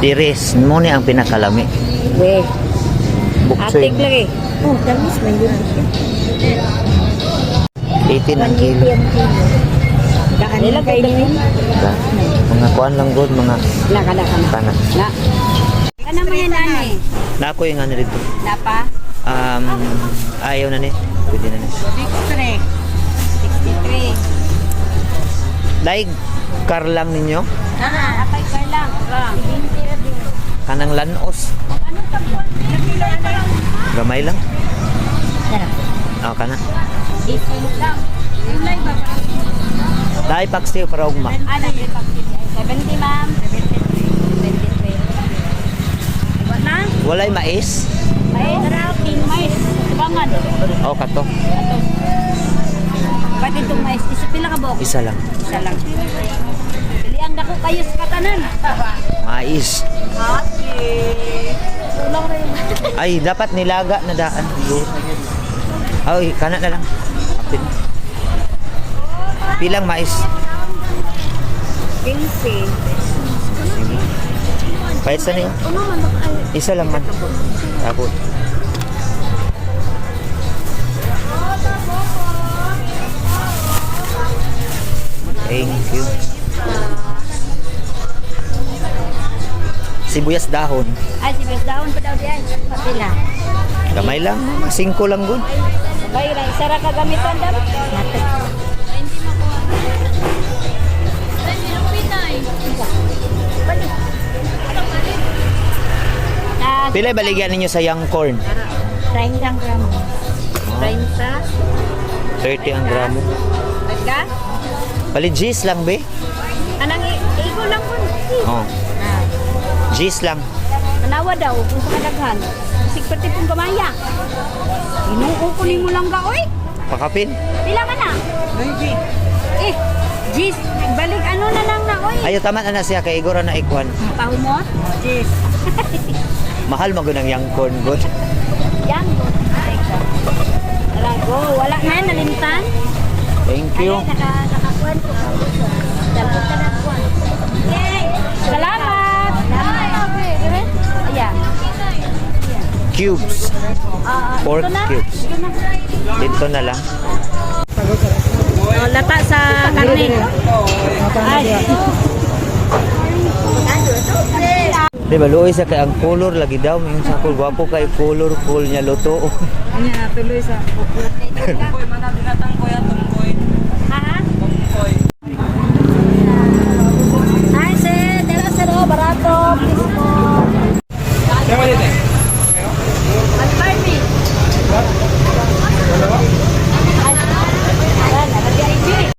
Diris mo ni ang pinakalami. Weh. Buksoy. Atik lagi. Oh, tamis man yun. 18 ang kilo. Daan lang kayo yun. Diba? Mga kuan lang good, mga Laka. kana. Na. Ano mo yan, nani? Na ako yung ano dito. Napa? Ayaw na ni. Pwede na ni. 63. 63. Daig, car lang ninyo. Apay ka lang. Kanang lanos. Gamay lang. Oh, kana. 18 lang. Ulay ba? Dahil paksiw para ugma. 70, ma'am. 73. Iba na? Walay mais. Mais. Mais. Bangan. Oh, kato. Ba't itong mais? Pila ka bok? Isa lang. Isa lang. Pilihan dako kayo sa katanan. Mais. Okay. Tulong rin. Ay, dapat nilaga na daan. Ay, kana na lang. Apil. Pilang mais. 15. Pahit sa niyo. Isa lang man. Ako. Thank you. Sibuyas dahon. Ay, si Bes Daon pa daw diyan. Pila. Gamay lang. 5 lang good. Bayra, isa ra ka gamiton daw. Natin. Pila baligyan ninyo sa young corn? 30 gramo. 30. 30 ang gramo. Pagka? Paligis lang be? Anang igo lang po. Oh. Gis lang. Manawa daw kung sa kadaghan. Sig pati pong gamaya. Inuuko ko ni mo lang ga oy. Pakapin. Pila man na? 90. Eh, Jis, balik ano na lang na oy. Ayo tama na siya kay Igor na ikwan. Tahu mo? Jis. Mahal mo gunang young corn good. Yan. Talago, wala na yan, nalimtan. Thank you. Ay, nakakuan ko. Dapat ka nakakuan. Yay! Salamat! Ayan. Cubes. Pork Ito na. cubes. Ito na. Dito na lang. Oh, lata sa karne. Ay. Di ba luoy sa kay ang color lagi daw yung sa gwapo kay color cool niya luto. Anya tuloy sa Tungkoy man dinatang ko ya tungkoy. Ha? Tungkoy. Ay, se, dala sa barato, please po.